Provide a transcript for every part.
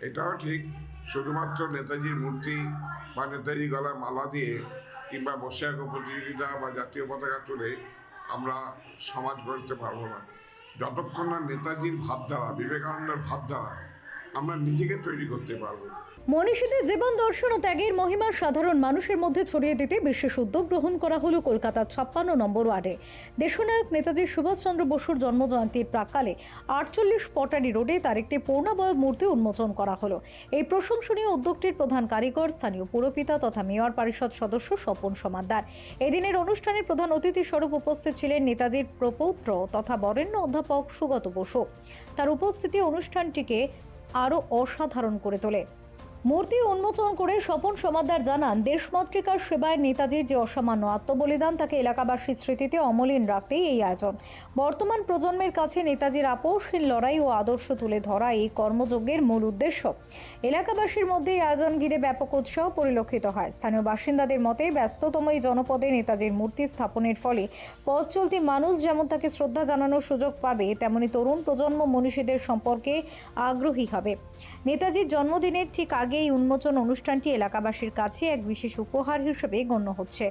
এটাও ঠিক, শুধুমাত্র নেতাজির মূর্তি বা নেতাজি গলায় মালা দিয়ে কিংবা বসে আঁকো প্রতিযোগিতা বা জাতীয় পতাকা তুলে আমরা সমাজ গড়তে পারবো না। যতক্ষণ না নেতাজির ভাবধারা, বিবেকানন্দের ভাবধারা আমরা নিজেকে তৈরি করতে পারবো। মনীষীদের জীবন দর্শন ও ত্যাগের মহিমা সাধারণ মানুষের মধ্যে ছড়িয়ে দিতে বিশেষ উদ্যোগ গ্রহণ করা হলো কলকাতার 56 নম্বর ওয়ার্ডে। দেশনায়ক নেতাজি সুভাষচন্দ্র বসুর জন্মজয়ন্তীর প্রাক্কালে 48 পটারি রোডে তার একটি পূর্ণাবয়ব মূর্তি উন্মোচন করা হলো। এই প্রশংসনীয় উদ্যোগটির প্রধান কারিগর স্থানীয় পুরপিতা তথা মেয়র পরিষদ সদস্য স্বপন সমাদ্দার। এদিনের অনুষ্ঠানের প্রধান অতিথি স্বরূপ উপস্থিত ছিলেন নেতাজির প্রপৌত্র তথা বরেণ্য অধ্যাপক সুগত বসু। তার উপস্থিতি অনুষ্ঠানটিকে আরও অসাধারণ করে তোলে। মূর্তি উন্মোচন করে স্বপন সমাদ্দার জানান, দেশমাতৃকার সেবায় নেতাজির যে অসামান্য আত্মবলিদান তাকে এলাকাবাসীর স্মৃতিতে অমলিন রাখতেই এই আয়োজন। বর্তমান প্রজন্মের কাছে নেতাজির আপোষহীন লড়াই ও আদর্শ তুলে ধরা এই কর্মযজ্ঞের মূল উদ্দেশ্য। এলাকাবাসীর মধ্যে এই আয়োজন ঘিরে ব্যাপক উৎসাহ পরিলক্ষিত হয়। স্থানীয় বাসিন্দাদের মতে ব্যস্ততম এই জনপদে নেতাজির মূর্তি স্থাপনের ফলে পথ চলতি মানুষ যেমন তাকে শ্রদ্ধা জানানোর সুযোগ পাবে, তেমনি তরুণ প্রজন্ম মনীষীদের সম্পর্কে আগ্রহী হবে। নেতাজির জন্মদিনের ঠিক আগে এই উন্মোচন অনুষ্ঠানটি এলাকাবাসীর কাছে এক বিশেষ উপহার হিসেবে গণ্য হচ্ছে।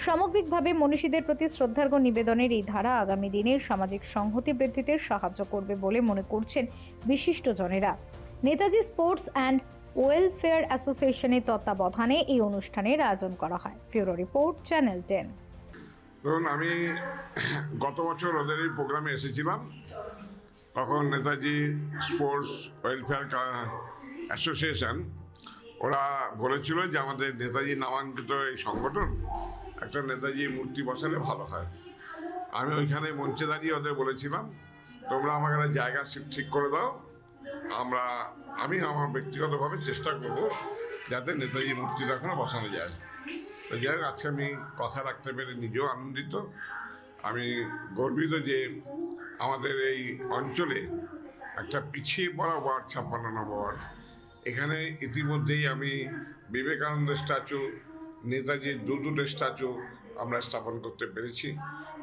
সামগ্রিকভাবে মনীষীদের প্রতি শ্রদ্ধার্ঘ্য নিবেদনের এই ধারা আগামী দিনের সামাজিক সংহতি বৃদ্ধিতে সাহায্য করবে বলে মনে করছেন বিশিষ্টজনেরা। নেতাজি স্পোর্টস অ্যান্ড ওয়েলফেয়ার অ্যাসোসিয়েশনের তত্ত্বাবধানে এই অনুষ্ঠানের আয়োজন করা হয়। Bureau report, channel 10। ধরুন, আমি গত বছর ওদের এই প্রোগ্রামে এসেছিলাম, তখন নেতাজি স্পোর্টস ওয়েলফেয়ার অ্যাসোসিয়েশন ওরা বলেছিল যে আমাদের নেতাজি নামাঙ্কিত এই সংগঠন একটা নেতাজি মূর্তি বসালে ভালো হয়। আমি ওইখানে মঞ্চে দাঁড়িয়ে ওদের বলেছিলাম, তোমরা আমাকে একটা জায়গা ঠিক করে দাও, আমি আমার ব্যক্তিগতভাবে চেষ্টা করব যাতে নেতাজি মূর্তিটা ওখানে বসানো যায়। তো যাই হোক, আজকে আমি কথা রাখতে পেরে নিজেও আনন্দিত। আমি গর্বিত যে আমাদের এই অঞ্চলে একটা পিছিয়ে পড়া ওয়ার্ড, 56 নম্বর ওয়ার্ড, এখানে ইতিমধ্যেই আমি বিবেকানন্দের স্ট্যাচু, নেতাজির দুটো স্ট্যাচু আমরা স্থাপন করতে পেরেছি।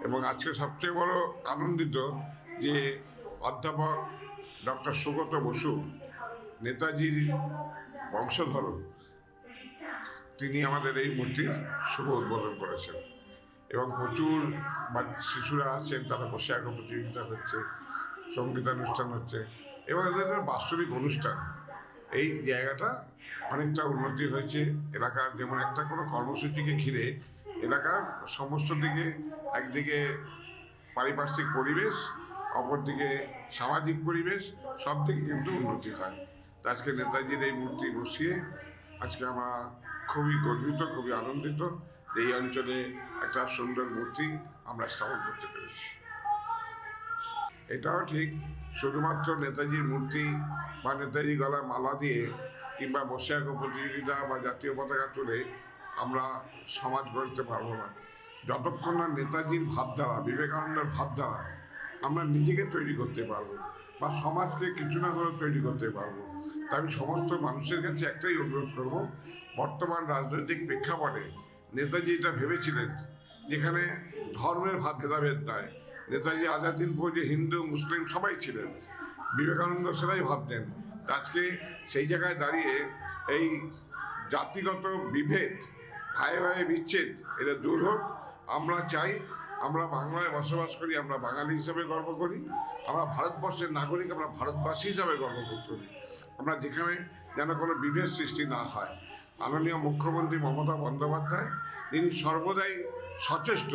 এবং আজকে সবচেয়ে বড় আনন্দিত যে অধ্যাপক ডক্টর সুগত বসু, নেতাজির বংশধর, তিনি আমাদের এই মূর্তির শুভ উদ্বোধন করেছেন। এবং প্রচুর শিশুরা আছেন, তারা বসে আঁকো প্রতিযোগিতা হচ্ছে, সঙ্গীতানুষ্ঠান হচ্ছে এবং এদের বাৎসরিক অনুষ্ঠান। এই জায়গাটা অনেকটা উন্নতি হয়েছে এলাকার। যেমন একটা কোনো কর্মসূচিকে ঘিরে এলাকার সমস্ত দিকে, একদিকে পারিপার্শ্বিক পরিবেশ, অপরদিকে সামাজিক পরিবেশ, সব দিকে কিন্তু উন্নতি হয়। তো আজকে নেতাজির এই মূর্তি বসিয়ে আজকে আমরা খুবই গর্বিত, খুবই আনন্দিত যে এই অঞ্চলে একটা সুন্দর মূর্তি আমরা স্থাপন করতে পেরেছি। এটাও ঠিক, শুধুমাত্র নেতাজির মূর্তি বা নেতাজি গলায় মালা দিয়ে কিংবা বসে আঁকো প্রতিযোগিতা বা জাতীয় পতাকা তুলে আমরা সমাজ গড়তে পারবো না। যতক্ষণ না নেতাজির ভাবধারা, বিবেকানন্দের ভাবধারা আমরা নিজেকে তৈরি করতে পারবো বা সমাজকে কিছু না হলেও তৈরি করতে পারবো। তাই আমি সমস্ত মানুষের কাছে একটাই অনুরোধ করব, বর্তমান রাজনৈতিক প্রেক্ষাপটে নেতাজি এটা ভেবেছিলেন যেখানে ধর্মের ভেদাভেদ নয়। নেতাজি আজাদিন ফৌজে হিন্দু মুসলিম সবাই ছিলেন, বিবেকানন্দ সেটাই ভাবতেন। আজকে সেই জায়গায় দাঁড়িয়ে এই জাতিগত বিভেদ, ভাই ভাই বিচ্ছেদ, এটা দূর হোক। আমরা চাই আমরা বাংলায় বসবাস করি, আমরা বাঙালি হিসাবে গর্ব করি, আমরা ভারতবর্ষের নাগরিক, আমরা ভারতবাসী হিসাবে গর্ব করি। আমরা যেখানে যেন কোনো বিভেদ সৃষ্টি না হয়। মাননীয় মুখ্যমন্ত্রী মমতা বন্দ্যোপাধ্যায়, তিনি সর্বদাই সচেষ্ট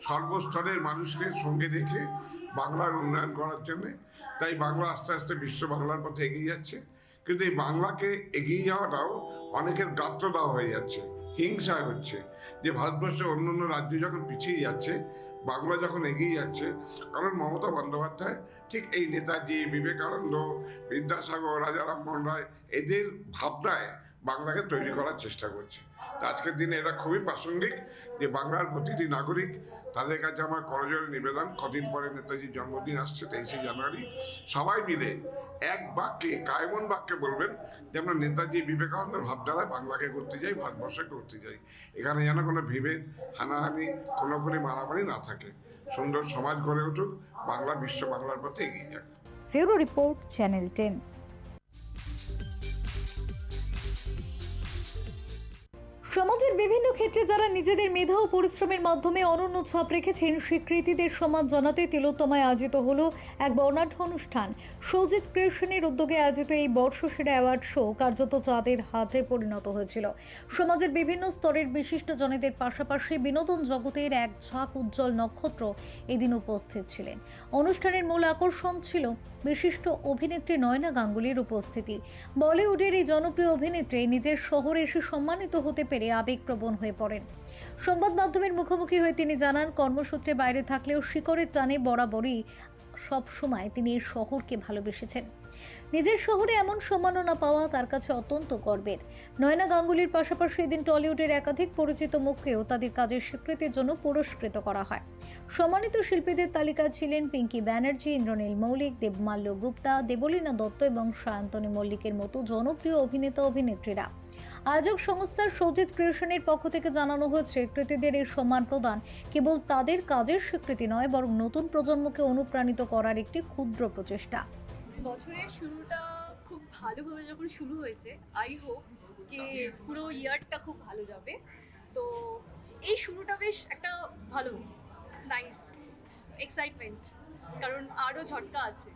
সর্বস্তরের মানুষকে সঙ্গে রেখে বাংলার উন্নয়ন করার জন্যে। তাই বাংলা আস্তে আস্তে বিশ্ব বাংলার পথে এগিয়ে যাচ্ছে। কিন্তু এই বাংলাকে এগিয়ে যাওয়াটাও অনেকের গাত্রদাহ হয়ে যাচ্ছে, হিংসায় হচ্ছে যে ভারতবর্ষের অন্য অন্য রাজ্য যখন পিছিয়ে যাচ্ছে, বাংলা যখন এগিয়ে যাচ্ছে। কারণ মমতা বন্দ্যোপাধ্যায় ঠিক এই নেতাজি, বিবেকানন্দ, বিদ্যাসাগর, রাজা রামমোহন রায়, এদের ভাবনায় বাংলাকে তৈরি করার চেষ্টা করছে। তা আজকের দিনে এটা খুবই প্রাসঙ্গিক যে বাংলার প্রতিটি নাগরিক, তাদের কাছে আমার করজোড়ে নিবেদন, কদিন পরে নেতাজির জন্মদিন আসছে 23শে জানুয়ারি, সবাই মিলে এক বাক্যে, কায়মন বাক্যে বলবেন যে আমরা নেতাজি, বিবেকানন্দের ভাবধারায় বাংলাকে করতে যাই, ভারতবর্ষকে করতে যাই। এখানে যেন কোনো বিভেদ, হানাহানি, খুনোখুনি, মারামারি না থাকে। সুন্দর সমাজ গড়ে উঠুক, বাংলা বিশ্ব বাংলার পথে এগিয়ে যাক। Bureau report, channel 10। সমাজের বিভিন্ন ক্ষেত্রে যারা নিজেদের মেধা ও পরিশ্রমের মাধ্যমে অনন্য ছাপ রেখেছেন স্বীকৃতিদের সম্মান জানাতে তিলোত্তমায় আয়োজিত হলো এক বর্ণাঢ্য অনুষ্ঠান। সৌজিত ক্রিয়েশনের উদ্যোগে আয়োজিত এই বর্ষসেরা অ্যাওয়ার্ড শো কার্যত চাঁদের হাটে পরিণত হয়েছিল। সমাজের বিভিন্ন স্তরের বিশিষ্ট জনেদের পাশাপাশি বিনোদন জগতের এক ঝাঁক উজ্জ্বল নক্ষত্র এদিন উপস্থিত ছিলেন। অনুষ্ঠানের মূল আকর্ষণ ছিল বিশিষ্ট অভিনেত্রী নয়না গাঙ্গুলির উপস্থিতি। বলিউডের এই জনপ্রিয় অভিনেত্রী নিজের শহরে এসে সম্মানিত হতে পেরে আবেগপ্রবণ হয়ে পড়েন। সংবাদ মাধ্যমের মুখোমুখি হয়ে তিনি জানান, কর্মসূত্রে বাইরে থাকলেও শিকড়ের টানে বরাবরই সব সময় তিনি এই শহরকে ভালোবেসেছেন। নিজের শহরে এমন সম্মাননা পাওয়া তার কাছে অত্যন্ত গর্বের। নয়না গাঙ্গুলির পাশাপাশি এদিন টলিউডের একাধিক পরিচিত মুখকেও তাদের কাজের স্বীকৃতির জন্য পুরস্কৃত করা হয়। সম্মানিত শিল্পীদের তালিকায় ছিলেন পিঙ্কি ব্যানার্জি, ইন্দ্রনীল মৌলিক, দেবমাল্য গুপ্তা, দেবলীনা দত্ত এবং সায়ন্তনী মল্লিকের মতো জনপ্রিয় অভিনেতা অভিনেত্রীরা। আয়োজক সংস্থার সৌজিত ক্রিয়েশনের পক্ষ থেকে জানানো হয়েছে, কৃতীদের এই সম্মান প্রদান কেবল তাদের কাজের স্বীকৃতি নয়, বরং নতুন প্রজন্মকে অনুপ্রাণিত করার একটি ক্ষুদ্র প্রচেষ্টা। বছরের শুরুটা খুব ভালোভাবে যখন শুরু হয়েছে, আই হোপ যে পুরো ইয়ারটা খুব ভালো যাবে। তো এই শুরুটা বেশ একটা ভালো, নাইস, এক্সাইটমেন্ট, কারণ আরও ঝটকা আছে।